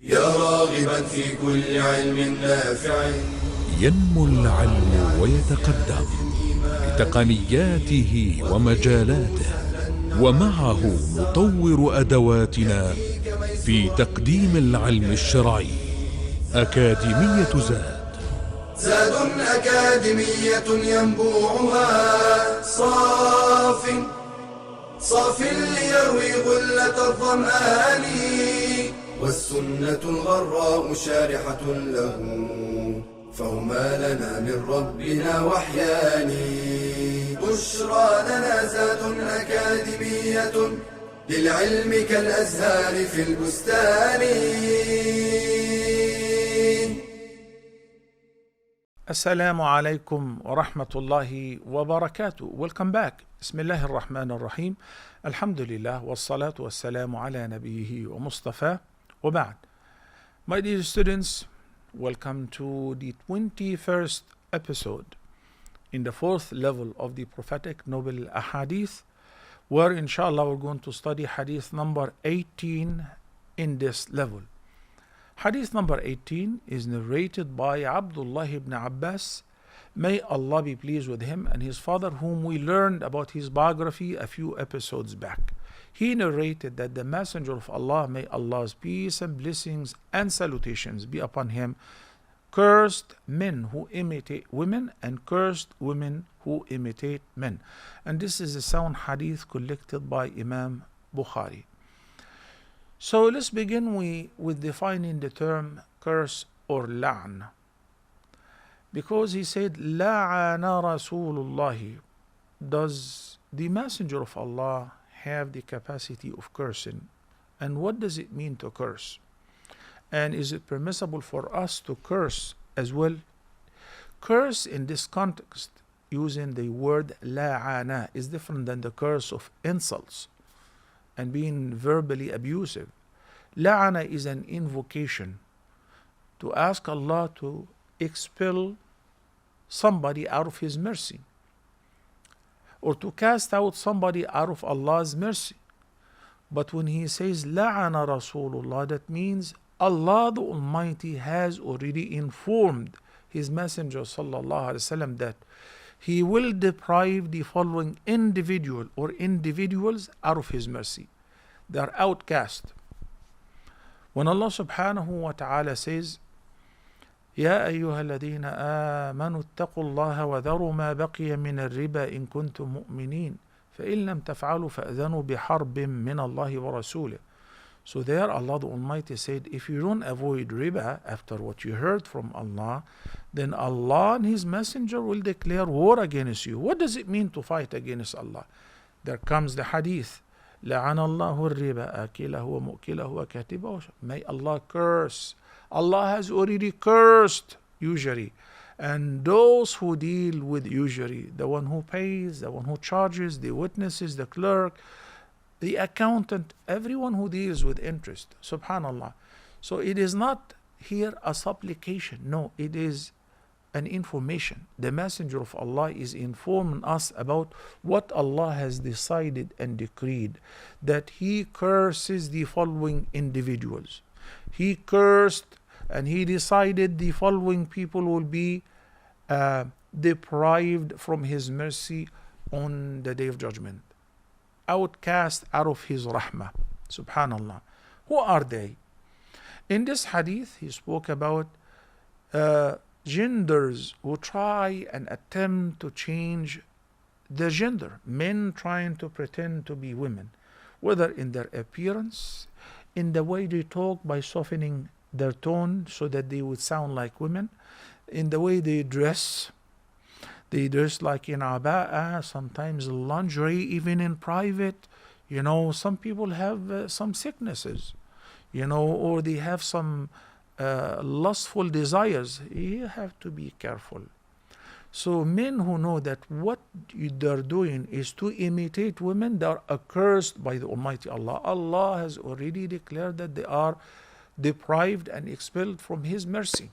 يا راغبا في كل علم نافع. ينمو العلم ويتقدم بتقنياته ومجالاته، ومعه نطور أدواتنا في تقديم العلم الشرعي. أكاديمية زاد أكاديمية ينبوعها صاف ليروي غلة الظمآن، والسنة الغراء شارحة له، فهما لنا من ربنا وحيان. بشرى لنا زاد أكاديمية للعلم كالأزهار في البستان. Assalamu alaikum wa rahmatullahi wa barakatuh. Welcome back. Bismillahir Rahmanir Rahim. Alhamdulillah wa salatu wa salamu ala nabiyhi wa mustafa wa ba'd. My dear students, welcome to the 21st episode in the fourth level of the prophetic noble Hadith, where inshallah we're going to study Hadith number 18 in this level. Hadith number 18 is narrated by Abdullah ibn Abbas. May Allah be pleased with him and his father, whom we learned about his biography a few episodes back. He narrated that the Messenger of Allah, may Allah's peace and blessings and salutations be upon him, cursed men who imitate women and cursed women who imitate men. And this is a sound hadith collected by Imam Bukhari. So let's begin with defining the term curse or la'an. Because he said, la'ana Rasulullah. Does the Messenger of Allah have the capacity of cursing? And what does it mean to curse? And is it permissible for us to curse as well? Curse in this context, using the word la'ana, is different than the curse of insults and being verbally abusive. La'ana is an invocation to ask Allah to expel somebody out of His mercy, or to cast out somebody out of Allah's mercy. But when he says la'ana Rasulullah, that means Allah the Almighty has already informed His Messenger sallallahu alaihi wasallam that He will deprive the following individual or individuals out of His mercy. They are outcast. When Allah subhanahu wa ta'ala says, يا أيها الذين آمنوا اتقوا الله وذروا ما بقي من الربا إن كنتم مؤمنين فإن لم تفعلوا فأذنوا بحرب من الله ورسوله. So there Allah the Almighty said, if you don't avoid riba after what you heard from Allah, then Allah and His Messenger will declare war against you. What does it mean to fight against Allah? There comes the hadith, لعن الله الربا آكله ومؤكله وكاتبه. May Allah curse. Allah has already cursed usury. And those who deal with usury, the one who pays, the one who charges, the witnesses, the clerk, the accountant, everyone who deals with interest. Subhanallah. So it is not here a supplication. No, it is an information. The Messenger of Allah is informing us about what Allah has decided and decreed, that He curses the following individuals. He cursed and He decided the following people will be deprived from His mercy on the Day of Judgment, outcast out of His rahmah. Subhanallah. Who are they? In this hadith, he spoke about genders who try and attempt to change the gender, men trying to pretend to be women, whether in their appearance, in the way they talk by softening their tone so that they would sound like women, in the way they dress like in aba'ah, sometimes lingerie, even in private. You know, some people have some sicknesses, you know, or they have some lustful desires. You have to be careful. So men who know that what they're doing is to imitate women, they are accursed by the Almighty Allah. Allah has already declared that they are deprived and expelled from His mercy.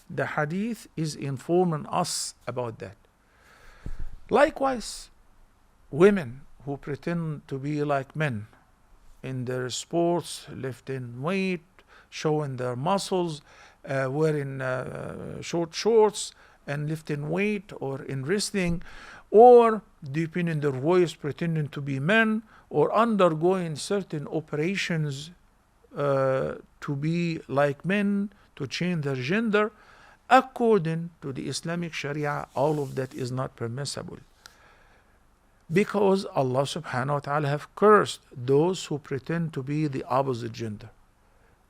The hadith is informing us about that. Likewise, women who pretend to be like men in their sports, lifting weight, showing their muscles, wearing short shorts and lifting weight, or in wrestling, or deepening their voice pretending to be men, or undergoing certain operations to be like men, to change their gender. According to the Islamic Sharia, all of that is not permissible, because Allah subhanahu wa ta'ala have cursed those who pretend to be the opposite gender.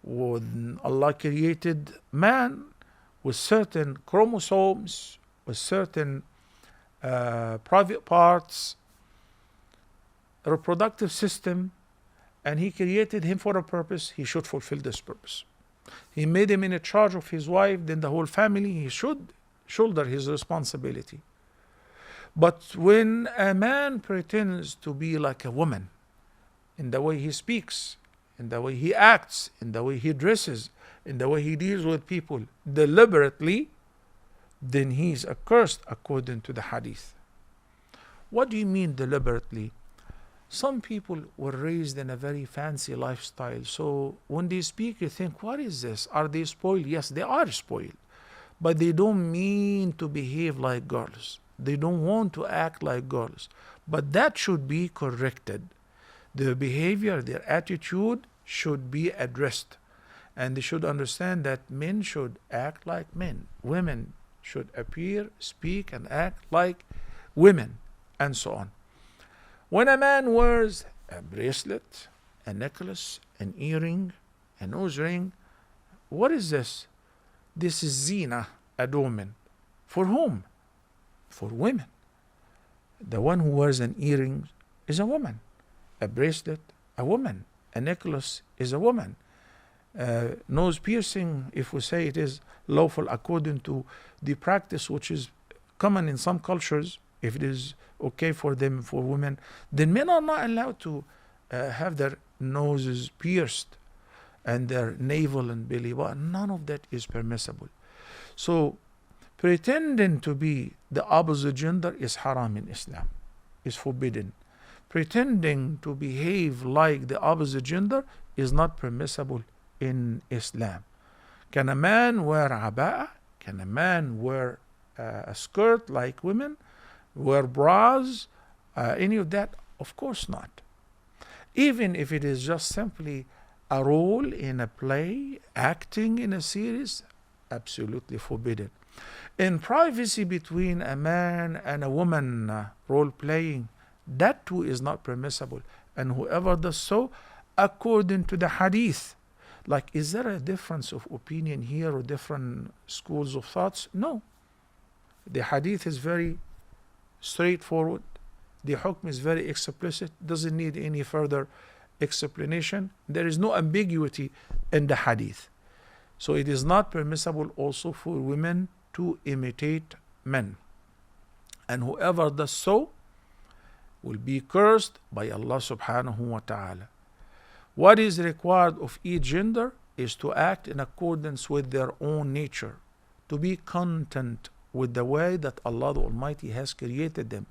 When Allah created man with certain chromosomes, with certain private parts, reproductive system, and He created him for a purpose, he should fulfill this purpose. He made him in charge of his wife, then the whole family, he should shoulder his responsibility. But when a man pretends to be like a woman, in the way he speaks, in the way he acts, in the way he dresses, in the way he deals with people deliberately, then he is accursed according to the Hadith. What do you mean deliberately? Some people were raised in a very fancy lifestyle, so when they speak, you think, what is this? Are they spoiled? Yes, they are spoiled, but they don't mean to behave like girls. They don't want to act like girls, but that should be corrected. Their behavior, their attitude should be addressed, and they should understand that men should act like men. Women should appear, speak, and act like women, and so on. When a man wears a bracelet, a necklace, an earring, a nose ring, what is this? This is zina, adornment. For whom? For women. The one who wears an earring is a woman. A bracelet, a woman. A necklace is a woman. Nose piercing, if we say it is lawful according to the practice which is common in some cultures, if it is okay for them, for women, then men are not allowed to have their noses pierced and their navel and belly button. None of that is permissible. So pretending to be the opposite gender is haram in Islam, is forbidden. Pretending to behave like the opposite gender is not permissible in Islam. Can a man wear aba'ah? Can a man wear a skirt like women? Wear bras? Any of that? Of course not. Even if it is just simply a role in a play, acting in a series, absolutely forbidden. In privacy between a man and a woman, role playing, that too is not permissible. And whoever does so, according to the Hadith, like, is there a difference of opinion here or different schools of thoughts? No. The Hadith is very straightforward. The hukm is very explicit, doesn't need any further explanation. There is no ambiguity in the Hadith. So it is not permissible also for women to imitate men. And whoever does so will be cursed by Allah subhanahu wa ta'ala. What is required of each gender is to act in accordance with their own nature, to be content with the way that Allah the Almighty has created them,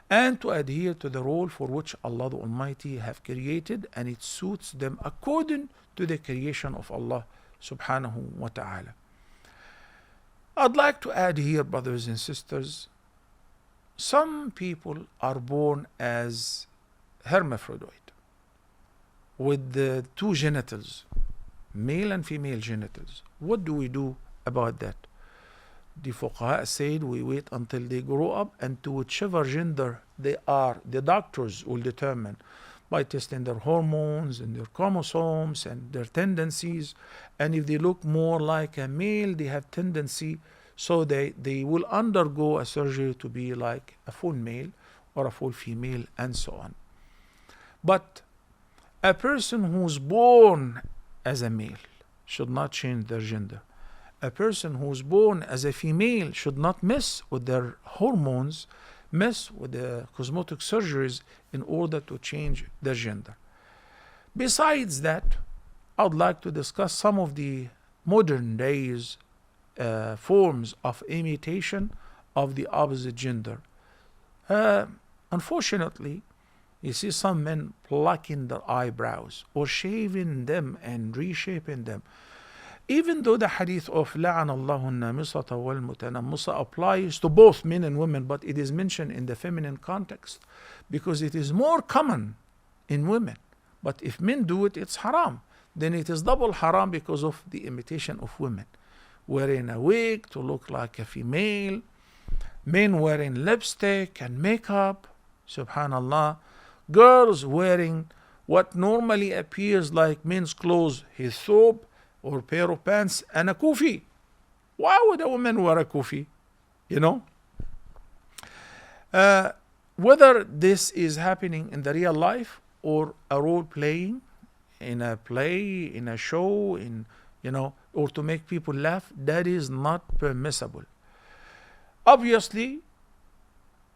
and to adhere to the role for which Allah the Almighty have created, and it suits them according to the creation of Allah subhanahu wa ta'ala. I'd like to add here, brothers and sisters, some people are born as hermaphrodite, with the two genitals, male and female genitals. What do we do about that? The fuqaha said we wait until they grow up, and to whichever gender they are, the doctors will determine by testing their hormones and their chromosomes and their tendencies. And if they look more like a male, they have tendency, so they will undergo a surgery to be like a full male or a full female, and so on. But a person who's born as a male should not change their gender. A person who's born as a female should not mess with their hormones, mess with the cosmetic surgeries in order to change their gender. Besides that, I would like to discuss some of the modern days forms of imitation of the opposite gender. Unfortunately, you see some men plucking their eyebrows or shaving them and reshaping them. even though the hadith of لَعَنَ اللَّهُ النَّامِصَةَ وَالْمُتَنَمِّصَةَ applies to both men and women, but it is mentioned in the feminine context because it is more common in women. But if men do it, it's haram. Then it is double haram because of the imitation of women. Wearing a wig to look like a female, men wearing lipstick and makeup, subhanallah, girls wearing what normally appears like men's clothes, his thobe or pair of pants and a kufi. Why would a woman wear a kufi? You know? Whether this is happening in the real life or a role playing in a play, in a show, or to make people laugh, that is not permissible. Obviously,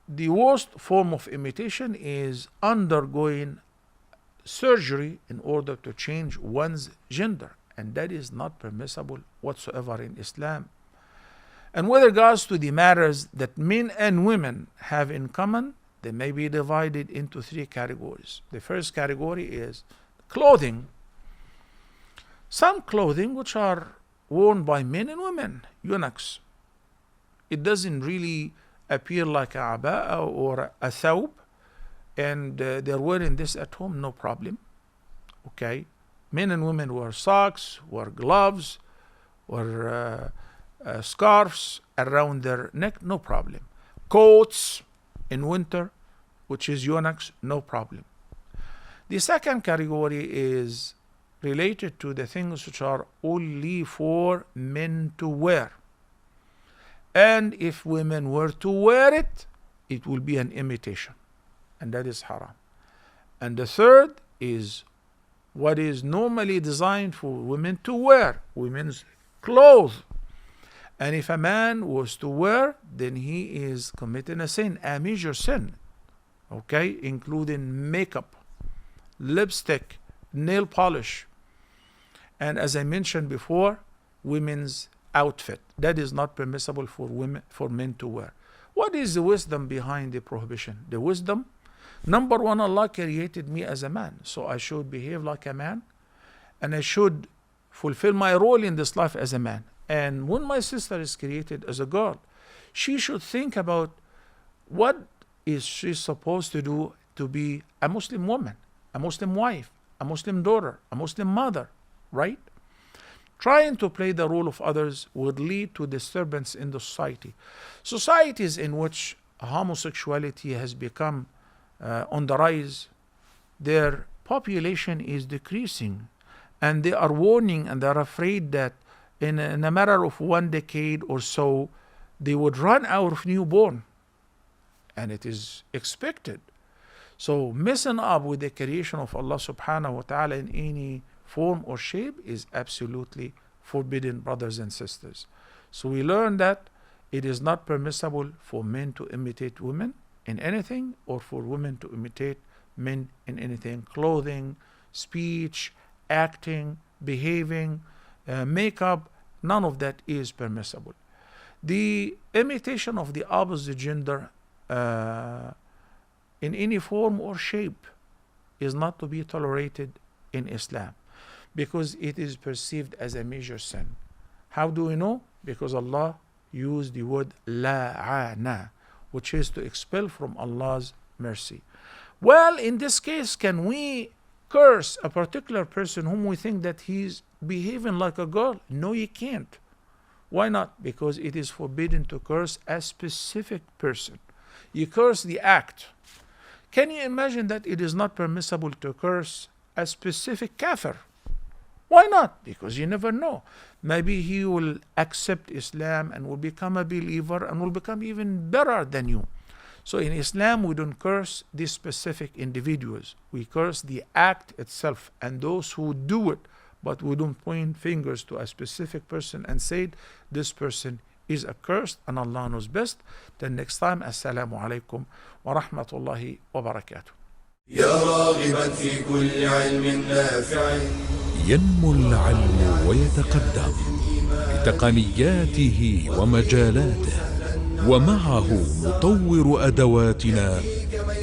the worst form of imitation is undergoing surgery in order to change one's gender, and that is not permissible whatsoever in Islam. And with regards to the matters that men and women have in common, they may be divided into three categories. The first category is clothing. Some clothing which are worn by men and women, eunuchs. It doesn't really appear like a aba'a or a thawb, and they're wearing this at home, no problem. Okay? Men and women wear socks, wear gloves, wear scarves around their neck, no problem. Coats in winter, which is eunuchs, no problem. The second category is related to the things which are only for men to wear. And if women were to wear it, it will be an imitation, and that is haram. And the third is what is normally designed for women to wear, women's clothes. And if a man was to wear, then he is committing a sin, a major sin, okay, including makeup, lipstick, nail polish, and as I mentioned before, women's outfit. That is not permissible for men to wear. What is the wisdom behind the prohibition? The wisdom, number one, Allah created me as a man, so I should behave like a man, and I should fulfill my role in this life as a man. And when my sister is created as a girl, she should think about what is she supposed to do to be a Muslim woman, a Muslim wife, a Muslim daughter, a Muslim mother, right? Trying to play the role of others would lead to disturbance in the society. Societies in which homosexuality has become on the rise, their population is decreasing, and they are warning and they are afraid that in a matter of 1 decade or so, they would run out of newborn, and it is expected. So messing up with the creation of Allah subhanahu wa ta'ala in any form or shape is absolutely forbidden, brothers and sisters. So we learn that it is not permissible for men to imitate women in anything, or for women to imitate men in anything. Clothing, speech, acting, behaving, makeup, none of that is permissible. The imitation of the opposite gender in any form or shape is not to be tolerated in Islam, because it is perceived as a major sin. How do we know? Because Allah used the word la'ana, which is to expel from Allah's mercy. Well, in this case, can we curse a particular person whom we think that he's behaving like a girl? No, you can't. Why not? Because it is forbidden to curse a specific person. You curse the act. Can you imagine that it is not permissible to curse a specific kafir? Why not? Because you never know. Maybe he will accept Islam and will become a believer and will become even better than you. So in Islam, we don't curse these specific individuals. We curse the act itself and those who do it, but we don't point fingers to a specific person and say this person is accursed and Allah knows best. Till next time, Assalamu alaikum wa rahmatullahi wa barakatuh. يا راغبا في كل علم نافع ينمو العلم ويتقدم بتقنياته ومجالاته، ومعه نطور أدواتنا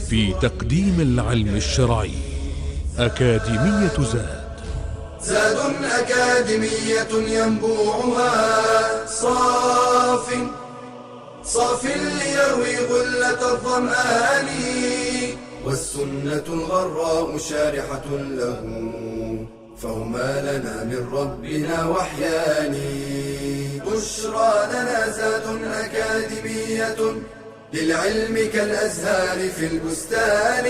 في تقديم العلم الشرعي. أكاديمية زاد، زاد أكاديمية ينبوعها صاف ليروي غلة الظمآن، والسنة الغراء شارحة له، فهما لنا من ربنا وحيان. بشرى لنا زاد أكاديمية للعلم كالأزهار في البستان.